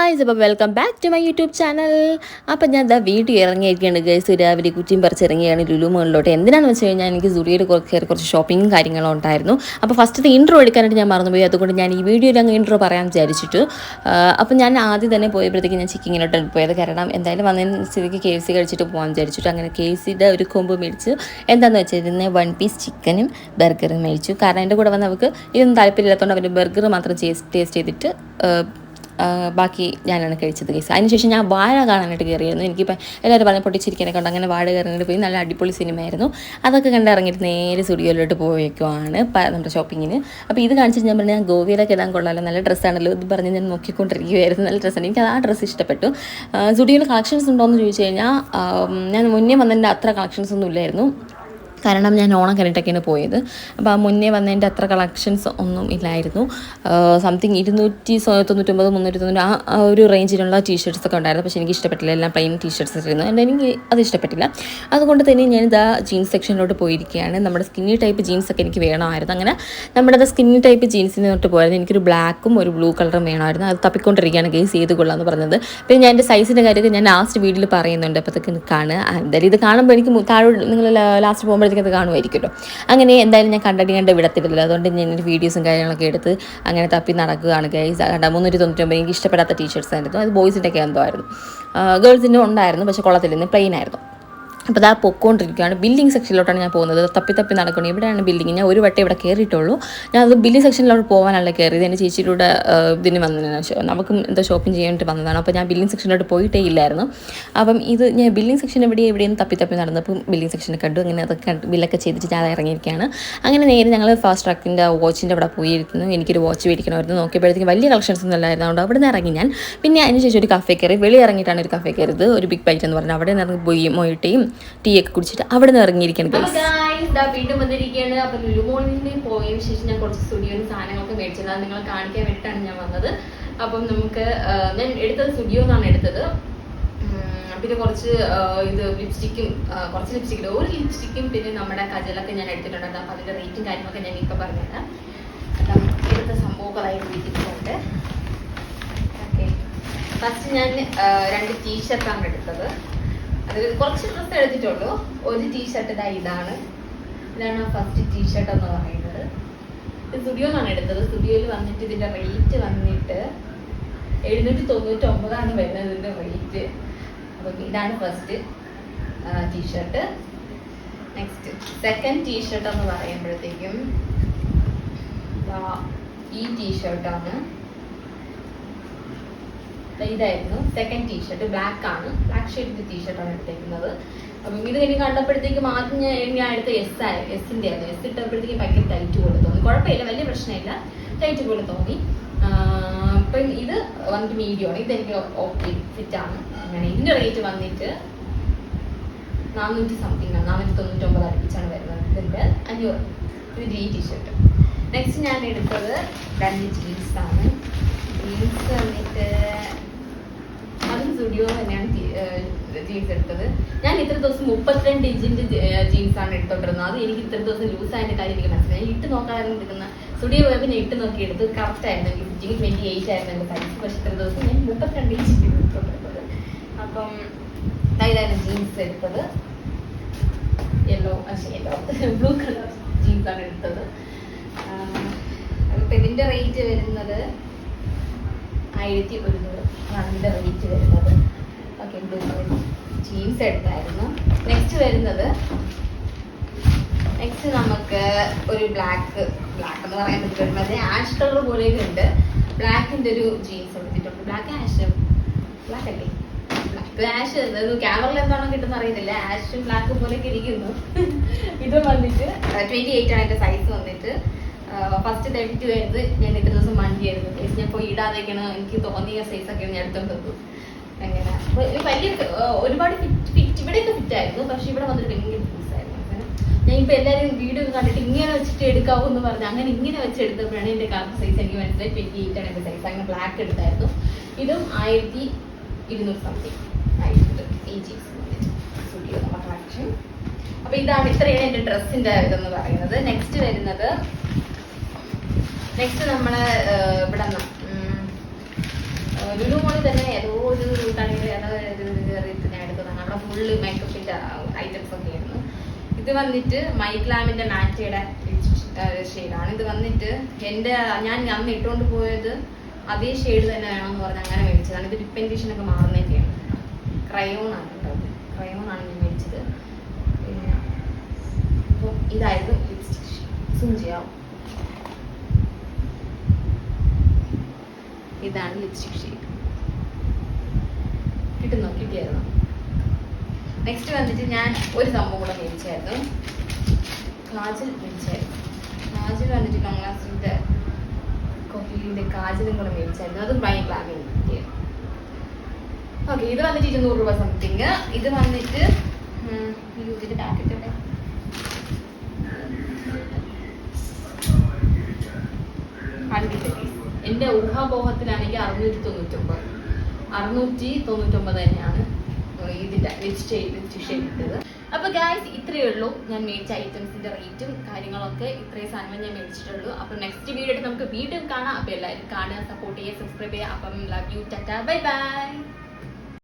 Guys, അപ്പോൾ welcome back to my YouTube channel. അപ്പോൾ ഞാൻ വീട്ടിൽ ഇറങ്ങിയിരിക്കുകയാണ് ഗൈസ്. രാവിലെ കുറ്റിയും പറിച്ചിറങ്ങിയാണ് ലുലു മോളിലോട്ട്. എന്തിനാണെന്ന് വെച്ച് കഴിഞ്ഞാൽ എനിക്ക് സുറിയയിൽ കുറച്ച് ഷോപ്പിങ്ങും കാര്യങ്ങളും ഉണ്ടായിരുന്നു. അപ്പോൾ ഫസ്റ്റത്തെ ഇൻട്രോ എടുക്കാനായിട്ട് ഞാൻ മറന്നുപോയി. അതുകൊണ്ട് ഞാൻ ഈ വീഡിയോയിൽ അങ്ങ് ഇൻട്രോ പറയാൻ വിചാരിച്ചിട്ടു. അപ്പോൾ ഞാൻ ആദ്യം തന്നെ പോയപ്പോഴത്തേക്ക് ഞാൻ ചിക്കിങ്ങിലോട്ടാണ് പോയത്. കാരണം എന്തായാലും വന്നതിന് സ്ഥിതിക്ക് KFC കഴിച്ചിട്ട് പോകാൻ വിചാരിച്ചിട്ട് അങ്ങനെ KFCയുടെ ഒരു കൊമ്പ് മേടിച്ചു. എന്താണെന്ന് വെച്ചിരുന്നത് 1 പീസ് ചിക്കനും ബർഗറും മേടിച്ചു. കാരണം എൻ്റെ കൂടെ വന്നവർക്ക് ഇതൊന്നും താല്പര്യമില്ലാത്തതുകൊണ്ട് അവർ ബർഗർ മാത്രം ടേസ്റ്റ് ചെയ്തിട്ട് ബാക്കി ഞാനാണ് കഴിച്ചത് കേസ്. അതിനുശേഷം ഞാൻ വാഴ കാണാനായിട്ട് കയറിയായിരുന്നു. എനിക്കിപ്പോൾ എല്ലാവരും പറഞ്ഞ് പൊട്ടിച്ചിരിക്കാനൊക്കെ ഉണ്ട്. അങ്ങനെ വാഴ കയറിയിട്ട് പോയി. നല്ല അടിപൊളി സിനിമയായിരുന്നു. അതൊക്കെ കണ്ടിറങ്ങിയിട്ട് നേരെ സ്റ്റുഡിയോയിലോട്ട് പോയേക്കുവാണ് നമ്മുടെ ഷോപ്പിങ്ങിന്. അപ്പോൾ ഇത് കാണിച്ചിട്ട് ഞാൻ പറഞ്ഞാൽ ഗോവയിലൊക്കെ ഇടാൻ കൊള്ളാമല്ലോ, നല്ല ഡ്രസ്സാണല്ലോ ഇത് പറഞ്ഞ് ഞാൻ നോക്കിക്കൊണ്ടിരിക്കുകയായിരുന്നു. നല്ല ഡ്രസ്സാണ്. എനിക്ക് ആ ഡ്രസ്സ് ഇഷ്ടപ്പെട്ടു. സ്റ്റുഡിയോയിൽ കളക്ഷൻസ് ഉണ്ടോ എന്ന് ചോദിച്ചു കഴിഞ്ഞാൽ ഞാൻ മുന്നേ വന്നതിൻ്റെ അത്ര കളക്ഷൻസ് ഒന്നും ഇല്ലായിരുന്നു. കാരണം ഞാൻ ഓണം കഴിഞ്ഞിട്ടൊക്കെയാണ് പോയത്. അപ്പോൾ ആ മുന്നേ വന്നതിൻ്റെ അത്ര കളക്ഷൻസ് ഒന്നും ഇല്ലായിരുന്നു. സംതിങ് 299-390 ആ ഒരു റേഞ്ചിലുള്ള ടീഷർട്ട്സൊക്കെ ഉണ്ടായിരുന്നു. പക്ഷേ എനിക്ക് ഇഷ്ടപ്പെട്ടില്ല. എല്ലാം പ്ലെയിൻ ടീഷർട്ട്സ് ആയിരുന്നു. എനിക്ക് അത് ഇഷ്ടപ്പെട്ടില്ല. അതുകൊണ്ട് തന്നെ ഞാനിതാ ജീൻസ് സെക്ഷനിലോട്ട് പോയിരിക്കുകയാണ്. നമ്മുടെ സ്കിന്നി ടൈപ്പ് ജീൻസൊക്കെ എനിക്ക് വേണമായിരുന്നു. അങ്ങനെ നമ്മുടെ സ്കിന്നി ടൈപ്പ് ജീൻസിന് തൊട്ട് പോയത് എനിക്കൊരു ബ്ലാക്കും ഒരു ബ്ലൂ കളറും വേണമായിരുന്നു. അത് തപ്പിക്കൊണ്ടിരിക്കുകയാണ് ഗെയ്സ് ചെയ്ത് കൊള്ളാമെന്ന് പറഞ്ഞത്. പിന്നെ ഞാൻ എൻ്റെ സൈസിൻ്റെ കാര്യമൊക്കെ ഞാൻ ലാസ്റ്റ് വീഡിയോയിൽ പറയുന്നുണ്ട്. അപ്പോഴത്തേക്ക് കാണുക. എന്തായാലും ഇത് കാണുമ്പോൾ എനിക്ക് താഴെ നിങ്ങൾ ലാസ്റ്റ് പോകുമ്പോൾ അത് കാണുമായിരിക്കുമല്ലോ. അങ്ങനെ എന്തായാലും ഞാൻ കണ്ട വിടത്തില്ല. അതുകൊണ്ട് ഞാൻ എൻ്റെ വീഡിയോസും കാര്യങ്ങളൊക്കെ എടുത്ത് അങ്ങനെ തപ്പി നടക്കുകയാണ് ഗൈസ്. 399 എനിക്ക് ഇഷ്ടപ്പെടാത്ത ടീഷർട്ട്സ് ആയിരുന്നു. അത് ബോയ്സിൻ്റെ ഒക്കെ എന്തോ ആയിരുന്നു. ഗേൾസിൻ്റെ ഉണ്ടായിരുന്നു, പക്ഷേ കൊള്ളത്തില്ലെന്ന് പ്ലെയിൻ ആയിരുന്നു. അപ്പോൾ അതാ പൊക്കോണ്ടിരിക്കുകയാണ്. ബില്ലിംഗ് സെക്ഷനിലോട്ടാണ് ഞാൻ പോകുന്നത്. തപ്പി നടക്കണം. ഇവിടെയാണ് ബില്ലിംഗ്. ഞാൻ ഒരു വട്ടം ഇവിടെ കയറിയിട്ടുള്ളൂ. ഞാൻ അത് ബില്ലിംഗ് സെക്ഷനിലോട്ട് പോകാനല്ല കയറിയത്. എൻ്റെ ചേച്ചിയിലൂടെ ഇതിന് വന്നതിന് നമുക്കും എന്തോ ഷോപ്പിംഗ് ചെയ്യാനായിട്ട് വന്നതാണ്. അപ്പോൾ ഞാൻ ബില്ലിംഗ് സെക്ഷനിലോട്ട് പോയിട്ടേ ഇല്ലായിരുന്നു. അപ്പം ഇത് ഞാൻ ബില്ലിംഗ് സെക്ഷൻ എവിടെയും തപ്പി നടന്നപ്പോൾ ബില്ലിംഗ് സെക്ഷനെ കണ്ടു. അങ്ങനെ അതൊക്കെ ബില്ലൊക്കെ ചെയ്തിട്ട് ഞാൻ ഇറങ്ങിയിരിക്കുകയാണ്. അങ്ങനെ നേരെ ഞങ്ങൾ ഫാസ്റ്റ് ട്രാക്കിൻ്റെ വാച്ചിൻ്റെ അവിടെ പോയിരുന്നു. എനിക്കൊരു വാച്ച് മേടിക്കണമായിരുന്നു. നോക്കിയപ്പോഴത്തേക്കും വലിയ കളക്ഷൻസ് ഒന്നും അല്ലായിരുന്നു. അതുകൊണ്ട് അവിടെ നിന്ന് ഇറങ്ങി ഞാൻ. പിന്നെ അതിന് ശേഷം ഒരു കഫേ കയറി. വെളി ഇറങ്ങിയിട്ടാണ് ഒരു കഫേ കയറിയത്. ഒരു ബിഗ് ബൈറ്റ് എന്ന് പറഞ്ഞാൽ അവിടെ നിന്ന് പോയി മൊയിട്ടയും ടീ ഒക്കെ കുടിച്ചിട്ട് അവിടെ നിന്ന് ഇറങ്ങിയിരിക്കണം. വീണ്ടും വന്നിരിക്കുകയാണ്. അപ്പോൾ ലുലു മോളിൽ പോയതിനു ശേഷം ഞാൻ കുറച്ച് സ്റ്റുഡിയോയിൽ സാധനങ്ങളൊക്കെ മേടിച്ചത്. അത് നിങ്ങളെ കാണിക്കാൻ വേണ്ടിയിട്ടാണ് ഞാൻ വന്നത്. അപ്പം നമുക്ക് ഞാൻ എടുത്തത് സ്റ്റുഡിയോ എന്നാണ് എടുത്തത്. പിന്നെ കുറച്ച് ഇത് കുറച്ച് ലിപ്സ്റ്റിക്കിൽ ഒരു ലിപ്സ്റ്റിക്കും പിന്നെ നമ്മുടെ കജലൊക്കെ ഞാൻ എടുത്തിട്ടുണ്ട്. അപ്പോൾ അതിൻ്റെ റേറ്റും കാര്യങ്ങളൊക്കെ ഞാൻ ഇപ്പോൾ പറഞ്ഞുതരാം. എടുത്ത സംഭവങ്ങളായിട്ട് വീട്ടിട്ടുണ്ട്. ഓക്കെ, ഫസ്റ്റ് ഞാൻ 2 ടീഷർട്ടാണ് എടുത്തത്. അതിൽ കുറച്ച് ഡ്രസ്സ് എടുത്തിട്ടുള്ളൂ. ഒരു ടീഷർട്ട് ഇതാണ് ഫസ്റ്റ് ടീഷർട്ട് എന്ന് പറയുന്നത്. ഇത് സ്റ്റുഡിയോ എന്നാണ് എടുത്തത്. സ്റ്റുഡിയോയിൽ വന്നിട്ട് ഇതിൻ്റെ റേറ്റ് വന്നിട്ട് 799 വരുന്നത് ഇതിൻ്റെ റേറ്റ്. അപ്പം ഇതാണ് first T-shirt. Next second T-shirt എന്ന് പറയുമ്പോഴത്തേക്കും ഈ ടീഷർട്ടാണ്. ഇതായിരുന്നു സെക്കൻഡ് ടീഷർട്ട്. ബ്ലാക്ക് ആണ്, ബ്ലാക്ക് ഷെയ്ഡിന്റെ ടീഷർട്ടാണ് എടുത്തേക്കുന്നത്. അപ്പം ഇത് എനിക്ക് കണ്ടപ്പോഴത്തേക്കും ആദ്യം ഞാൻ എടുത്ത എസിൻ്റെ ആയിരുന്നു. എസ് ഇട്ടപ്പോഴത്തേക്കും ഭയങ്കര ടൈറ്റ് പോലെ തോന്നി. കുഴപ്പമില്ല, വലിയ പ്രശ്നമില്ല, ടൈറ്റ് പോലെ തോന്നി. അപ്പം ഇത് വന്നിട്ട് മീഡിയമാണ്. ഇതെനിക്ക് ഓക്കെ ഫിറ്റാണ്. അങ്ങനെ ഇതിന്റെ റേറ്റ് വന്നിട്ട് 400 സംതിങ് ആണ്. 499 അടുപ്പിച്ചാണ് വരുന്നത്. ഇതിന്റെ 500. ഇത് ഈ ടീഷർട്ട്. നെക്സ്റ്റ് ഞാൻ എടുത്തത് 2 ജീൻസാണ്. ജീൻസ് വന്നിട്ട് അതും സ്റ്റുഡിയോ തന്നെയാണ് ജീൻസ് എടുത്തത്. ഞാൻ ഇത്ര ദിവസം 32 ഇഞ്ചിന്റെ ജീൻസാണ് എടുത്തോണ്ടിരുന്നത്. അത് എനിക്ക് ഇത്ര ദിവസം ലൂസായതിന്റെ കാര്യം എനിക്ക് മനസ്സിലായി. ഞാൻ ഇട്ട് നോക്കാതെ എടുക്കുന്ന സ്റ്റുഡിയോ പോയപ്പോൾ ഞാൻ ഇട്ട് നോക്കി എടുത്ത് കറക്റ്റ് ആയിരുന്നു. എനിക്ക് ഫിറ്റിംഗ് 28 ആയിരുന്നു എൻ്റെ സൈസ്. പക്ഷേ ഇത്ര ദിവസം ഞാൻ 32 ഇഞ്ചിന്റെ എടുത്തോണ്ടിരുന്നത്. അപ്പം ഇതായിരുന്നു ജീൻസ് എടുത്തത്. ബ്ലൂ കളർ ജീൻസാണ് എടുത്തത്. അപ്പം ഇതിന്റെ റേറ്റ് വരുന്നത് 1100 ആണ് ഇതിന്റെ റേറ്റ് വരുന്നത്. ഓക്കെ, ബ്ലൂ കളർ ജീൻസ് എടുത്തായിരുന്നു. നെക്സ്റ്റ് നമുക്ക് ഒരു ബ്ലാക്ക് എന്ന് പറയാൻ പറ്റും. അത് ആഷ് കളർ പോലെയൊക്കെ ഉണ്ട്. ബ്ലാക്കിന്റെ ഒരു ജീൻസ് എടുത്തിട്ടുണ്ട്. ബ്ലാക്ക് അല്ലേ, ബ്ലാക്ക് ആഷ്. ക്യാമറയിൽ എന്താണോ കിട്ടുന്ന അറിയുന്നില്ല. ആഷും ബ്ലാക്കും പോലെയൊക്കെ ഇരിക്കുന്നു. ഇത് വന്നിട്ട് 28 ആണ് എൻ്റെ സൈസ് വന്നിട്ട്. ഫസ്റ്റ് 32 ആയിരുന്നു. ഞാൻ 8 ദിവസം മണ്ടിയായിരുന്നു. ഞാൻ പോയി ഇടാതെയൊക്കെയാണ് എനിക്ക് തോന്നിയ സൈസൊക്കെയാണ് ഞാൻ എടുത്തോണ്ടത്. അങ്ങനെ വലിയ ഒരുപാട് ഫിറ്റ് ഇവിടെയൊക്കെ ഫിറ്റായിരുന്നു. പക്ഷെ ഇവിടെ വന്നിട്ട് ഭയങ്കര ലൂസായിരുന്നു. അങ്ങനെ ഞാൻ ഇപ്പോൾ എല്ലാവരും വീഡിയോ കണ്ടിട്ട് ഇങ്ങനെ വെച്ചിട്ട് എടുക്കാവൂ എന്ന് പറഞ്ഞു. അങ്ങനെ ഇങ്ങനെ വെച്ചെടുത്തപ്പോഴാണ് എൻ്റെ കറക്റ്റ് സൈസ് എനിക്ക് മനസ്സിലായി. 28 ആണ് എൻ്റെ സൈസ്. അങ്ങനെ ബ്ലാക്ക് എടുത്തായിരുന്നു. ഇതും 1200 സംതിങ് ആയിട്ടുണ്ട്. ഈ ജീൻസ് വന്നിട്ട് സ്റ്റുഡിയോ നമ്മുടെ കളക്ഷൻ. അപ്പോൾ ഇത്രയാണ് എൻ്റെ ഡ്രസ്സിൻ്റെ ഇതെന്ന് പറയുന്നത്. നെക്സ്റ്റ് നമ്മള് ഇവിടെ ലുലു മോളിൽ തന്നെ ഏതോ ഒരു കടയിൽ ഏതോ കയറിയിട്ട് ഞാൻ എടുത്തതാണ്. അവിടെ ഫുള്ള് മേക്കപ്പിൻ്റെ ഐറ്റംസ് ഒക്കെ ആയിരുന്നു. ഇത് വന്നിട്ട് മൈക്ലാമിൻ്റെ മാറ്റയുടെ ഷെയ്ഡാണ്. ഇത് വന്നിട്ട് ഞാൻ അന്ന് ഇട്ടുകൊണ്ട് പോയത് അതേ ഷെയ്ഡ് തന്നെ വേണമെന്ന് പറഞ്ഞ് അങ്ങനെ മേടിച്ചതാണ്. ഇത് പിഗ്മെന്റേഷനൊക്കെ മാറുന്നതൊക്കെയാണ്. ക്രയോണാണ് കേട്ടോ, ക്രയോണാണ് ഞാൻ മേടിച്ചത്. പിന്നെ അപ്പോൾ ഇതായിരുന്നു ലിപ്സ്റ്റിക്. സൂം ചെയ്യാം. ഇതാണ് ലിപ്സ്റ്റിക് ഷെയ്ഡ്. കിട്ടിയായിരുന്നു. നെക്സ്റ്റ് വന്നിട്ട് ഞാൻ ഒരു സംഭവം കൂടെ മേടിച്ചായിരുന്നു. കാജൽ മേടിച്ചായിരുന്നു. കാജൽ വന്നിട്ട് കമലാസിൻ്റെ കൊഹ്ലിൻ്റെ കാജലും കൂടെ മേടിച്ചായിരുന്നു. അതും മൈക്ലാമിൽ കിട്ടിയത്. ഓക്കെ, ഇത് വന്നിട്ട് 200 രൂപ സംതിങ്. ഇത് വന്നിട്ട് ഇതിൻ്റെ പാക്കറ്റ് ഒക്കെ എൻ്റെ ഊഹാപോഹത്തിലാണെങ്കിൽ 699 തന്നെയാണ് ഇതിൻ്റെ ലിപ്സ്റ്റിക് ഷെയ്ഡ് ഇട്ടത്. അപ്പോൾ ഗായ്സ് ഇത്രയേ ഉള്ളൂ ഞാൻ മേടിച്ച ഐറ്റംസിൻ്റെ റേറ്റും കാര്യങ്ങളൊക്കെ. ഇത്രയും സാധനം ഞാൻ മേടിച്ചിട്ടുള്ളൂ. അപ്പോൾ നെക്സ്റ്റ് വീഡിയോ നമുക്ക് വീണ്ടും കാണാം. അപ്പോൾ എല്ലാവരും കാണുക, സപ്പോർട്ട് ചെയ്യുക, സബ്സ്ക്രൈബ് ചെയ്യുക. അപ്പം love you, Tata, bye bye.